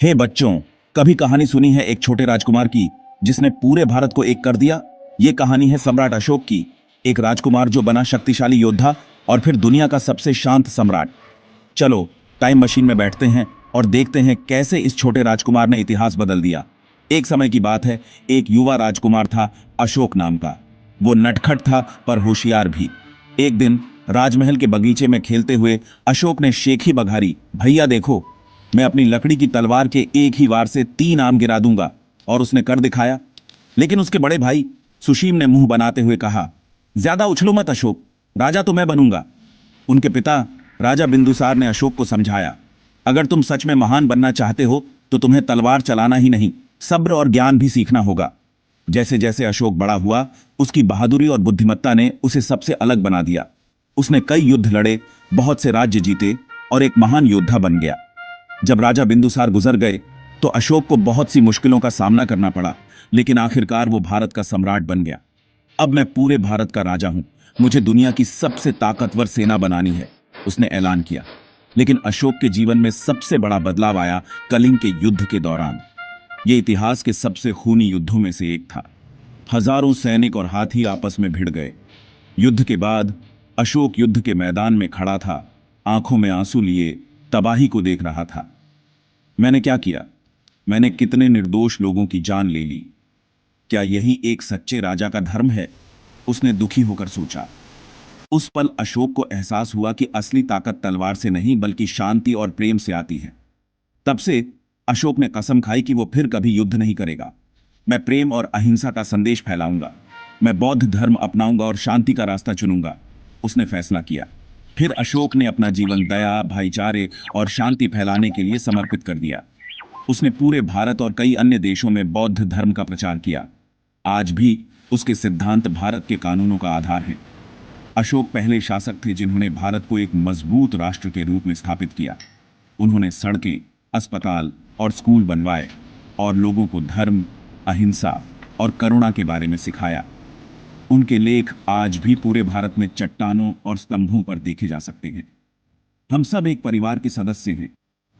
हे बच्चों, कभी कहानी सुनी है एक छोटे राजकुमार की जिसने पूरे भारत को एक कर दिया। ये कहानी है सम्राट अशोक की। एक राजकुमार जो बना शक्तिशाली योद्धा और फिर दुनिया का सबसे शांत सम्राट। चलो टाइम मशीन में बैठते हैं और देखते हैं कैसे इस छोटे राजकुमार ने इतिहास बदल दिया। एक समय की बात है, एक युवा राजकुमार था अशोक नाम का। वो नटखट था पर होशियार भी। एक दिन राजमहल के बगीचे में खेलते हुए अशोक ने शेखी बघारी, भैया देखो, मैं अपनी लकड़ी की तलवार के एक ही वार से 3 आम गिरा दूंगा। और उसने कर दिखाया। लेकिन उसके बड़े भाई सुशीम ने मुंह बनाते हुए कहा, ज्यादा उछलो मत अशोक, राजा तो मैं बनूंगा। उनके पिता राजा बिंदुसार ने अशोक को समझाया, अगर तुम सच में महान बनना चाहते हो तो तुम्हें तलवार चलाना ही नहीं, सब्र और ज्ञान भी सीखना होगा। जैसे जैसे अशोक बड़ा हुआ, उसकी बहादुरी और बुद्धिमत्ता ने उसे सबसे अलग बना दिया। उसने कई युद्ध लड़े, बहुत से राज्य जीते और एक महान योद्धा बन गया। जब राजा बिंदुसार गुजर गए तो अशोक को बहुत सी मुश्किलों का सामना करना पड़ा, लेकिन आखिरकार वो भारत का सम्राट बन गया। अब मैं पूरे भारत का राजा हूं, मुझे दुनिया की सबसे ताकतवर सेना बनानी है, उसने ऐलान किया। लेकिन अशोक के जीवन में सबसे बड़ा बदलाव आया कलिंग के युद्ध के दौरान। यह इतिहास के सबसे खूनी युद्धों में से एक था। हजारों सैनिक और हाथी आपस में भिड़ गए। युद्ध के बाद अशोक युद्ध के मैदान में खड़ा था, आंखों में आंसू लिए तबाही को देख रहा था। मैंने क्या किया? मैंने कितने निर्दोष लोगों की जान ले ली? क्या यही एक सच्चे राजा का धर्म है? उसने दुखी होकर सोचा। उस पल अशोक को एहसास हुआ कि असली ताकत तलवार से नहीं बल्कि शांति और प्रेम से आती है। तब से अशोक ने कसम खाई कि वो फिर कभी युद्ध नहीं करेगा। मैं प्रेम और अहिंसा का संदेश फैलाऊंगा, मैं बौद्ध धर्म अपनाऊंगा और शांति का रास्ता चुनूंगा, उसने फैसला किया। फिर अशोक ने अपना जीवन दया, भाईचारे और शांति फैलाने के लिए समर्पित कर दिया। उसने पूरे भारत और कई अन्य देशों में बौद्ध धर्म का प्रचार किया। आज भी उसके सिद्धांत भारत के कानूनों का आधार हैं। अशोक पहले शासक थे जिन्होंने भारत को एक मजबूत राष्ट्र के रूप में स्थापित किया। उन्होंने सड़कें, अस्पताल और स्कूल बनवाए और लोगों को धर्म, अहिंसा और करुणा के बारे में सिखाया। उनके लेख आज भी पूरे भारत में चट्टानों और स्तंभों पर देखे जा सकते हैं। हम सब एक परिवार के सदस्य हैं।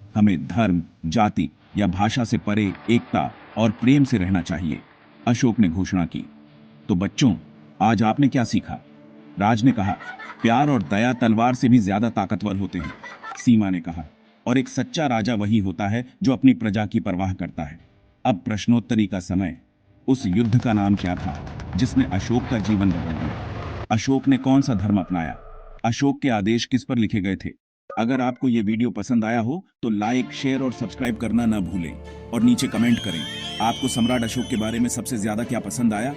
हमें धर्म, जाति या भाषा से परे एकता और प्रेम से रहना चाहिए, अशोक ने घोषणा की। तो बच्चों, आज आपने क्या सीखा? राज ने कहा, प्यार और दया तलवार से भी ज्यादा ताकतवर होते हैं, सीमा ने कहा। और एक सच्चा राजा वही होता है जो अपनी प्रजा की परवाह करता है। अब प्रश्नोत्तरी का समय। उस युद्ध का नाम क्या था जिसने अशोक का जीवन बदल दिया? अशोक ने कौन सा धर्म अपनाया? अशोक के आदेश किस पर लिखे गए थे? अगर आपको यह वीडियो पसंद आया हो तो लाइक, शेयर और सब्सक्राइब करना ना भूलें और नीचे कमेंट करें, आपको सम्राट अशोक के बारे में सबसे ज्यादा क्या पसंद आया?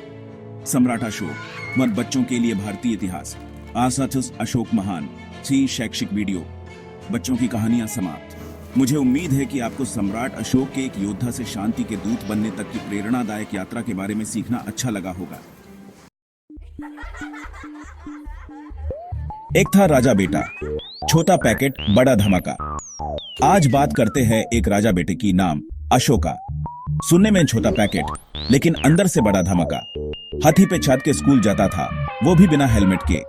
सम्राट अशोक, मत बच्चों के लिए भारतीय इतिहास, आसाथुस अशोक महान, 3 शैक्षिक वीडियो। बच्चों की कहानियां समाप्त। मुझे उम्मीद है कि आपको सम्राट अशोक के एक योद्धा से शांति के दूत बनने तक की प्रेरणादायक यात्रा के बारे में सीखना अच्छा लगा होगा। एक था राजा बेटा, छोटा पैकेट बड़ा धमाका। आज बात करते हैं एक राजा बेटे की, नाम अशोका। सुनने में छोटा पैकेट लेकिन अंदर से बड़ा धमाका। हाथी पे चढ़ के स्कूल जाता था, वो भी बिना हेलमेट के।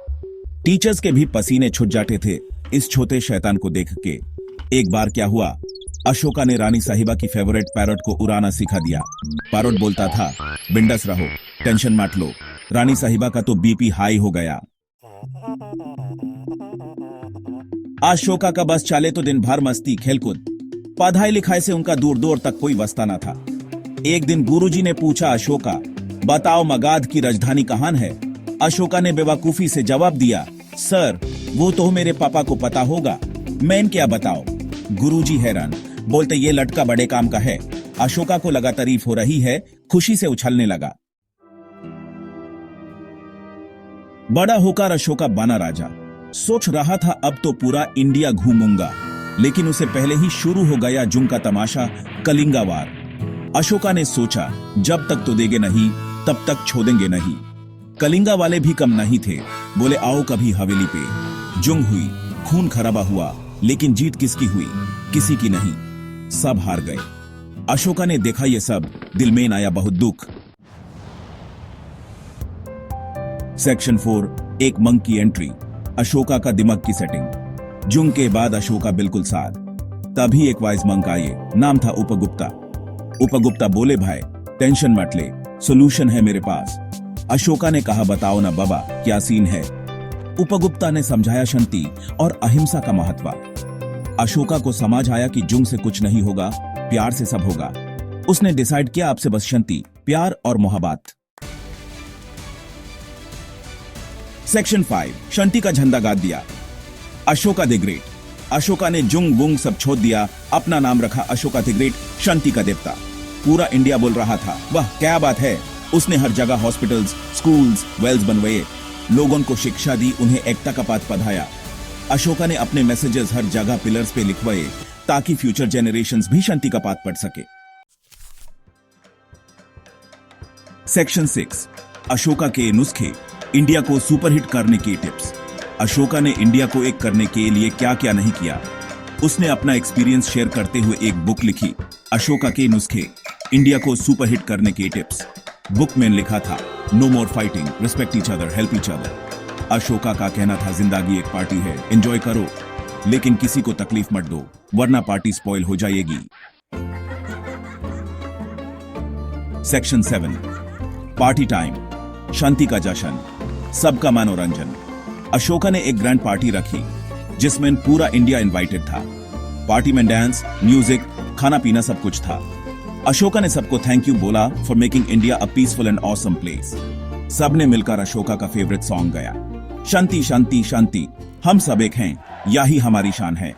टीचर्स के भी पसीने छूट जाते थे इस छोटे शैतान को देख के। एक बार क्या हुआ, अशोका ने रानी साहिबा की फेवरेट पैरट को उड़ाना सिखा दिया। पैरट बोलता था, बिंदास रहो, टेंशन मत लो। रानी साहिबा का तो बीपी हाई हो गया। अशोका का बस चले तो दिन भर मस्ती खेलकूद, पढ़ाई लिखाई से उनका दूर दूर तक कोई वास्ता ना था। एक दिन गुरुजी ने पूछा, अशोका बताओ मगध की राजधानी कहां है? अशोका ने बेवकूफी से जवाब दिया, सर वो तो मेरे पापा को पता होगा, मैं क्या बताओ। गुरुजी हैरान, बोलते ये लड़का बड़े काम का है। अशोका को लगा तारीफ हो रही है, खुशी से उछलने लगा। बड़ा होकर अशोका बना राजा। सोच रहा था अब तो पूरा इंडिया घूमूंगा, लेकिन उसे पहले ही शुरू हो गया जुंग का तमाशा, कलिंगा वार। अशोका ने सोचा, जब तक तो देंगे नहीं तब तक छोड़ेंगे नहीं। कलिंगा वाले भी कम नहीं थे, बोले आओ कभी हवेली पे। जुंग हुई, खून खराबा हुआ, लेकिन जीत किसकी हुई? किसी की नहीं, सब हार गए। अशोका ने देखा ये सब, दिल में आया बहुत दुख। सेक्शन 4, एक मंक की एंट्री, अशोका का दिमाग की सेटिंग। जुंग के बाद अशोका बिल्कुल साध। तभी एक वाइज मंक आए, नाम था उपगुप्ता। उपगुप्ता बोले, भाई टेंशन मत ले, सोल्यूशन है मेरे पास। अशोका ने कहा, बताओ ना बाबा, क्या सीन है। उपगुप्ता ने समझाया शांति और अहिंसा का महत्व। अशोका को समझ आया कि जुंग से कुछ नहीं होगा, प्यार से सब होगा। उसने डिसाइड किया, आपसे बस शांति, प्यार और मोहब्बत। सेक्शन 5, शांति का झंडा गाड़ दिया। Ashoka the great. अशोका ने जुंग बुंग सब छोड़ दिया, अपना नाम रखा अशोका द ग्रेट, शांति का देवता। पूरा इंडिया बोल रहा था, वाह क्या बात है। उसने हर जगह हॉस्पिटल्स, स्कूल्स, वेल्स बनवाए, लोगों को शिक्षा दी, उन्हें एकता का पाठ पढ़ाया। अशोका ने अपने मैसेजेस हर जगह पिलर्स पे लिखवाए ताकि फ्यूचर जनरेशंस भी शांति का पाठ पढ़ सके। सेक्शन 6, अशोका के नुस्खे, इंडिया को सुपरहिट करने के टिप्स। अशोका ने इंडिया को एक करने के लिए क्या क्या नहीं किया। उसने अपना एक्सपीरियंस शेयर करते हुए एक बुक लिखी, अशोका के नुस्खे, इंडिया को सुपरहिट करने के टिप्स। बुक में लिखा था, no more fighting, respect each other, help each other. Ashoka का कहना था, जिंदगी एक पार्टी है, एंजॉय करो, लेकिन किसी को तकलीफ मत दो, वरना पार्टी स्पॉइल हो जाएगी। सेक्शन 7, पार्टी टाइम, शांति का जश्न, सबका मनोरंजन। अशोका ने एक ग्रैंड पार्टी रखी जिसमें पूरा इंडिया इनवाइटेड था। पार्टी में डांस, म्यूजिक, खाना पीना सब कुछ था। अशोका ने सबको थैंक यू बोला for making India a peaceful and awesome place. सबने मिलकर अशोका का फेवरेट सॉन्ग गाया, शांति शांति शांति, हम सब एक हैं, यही हमारी शान है।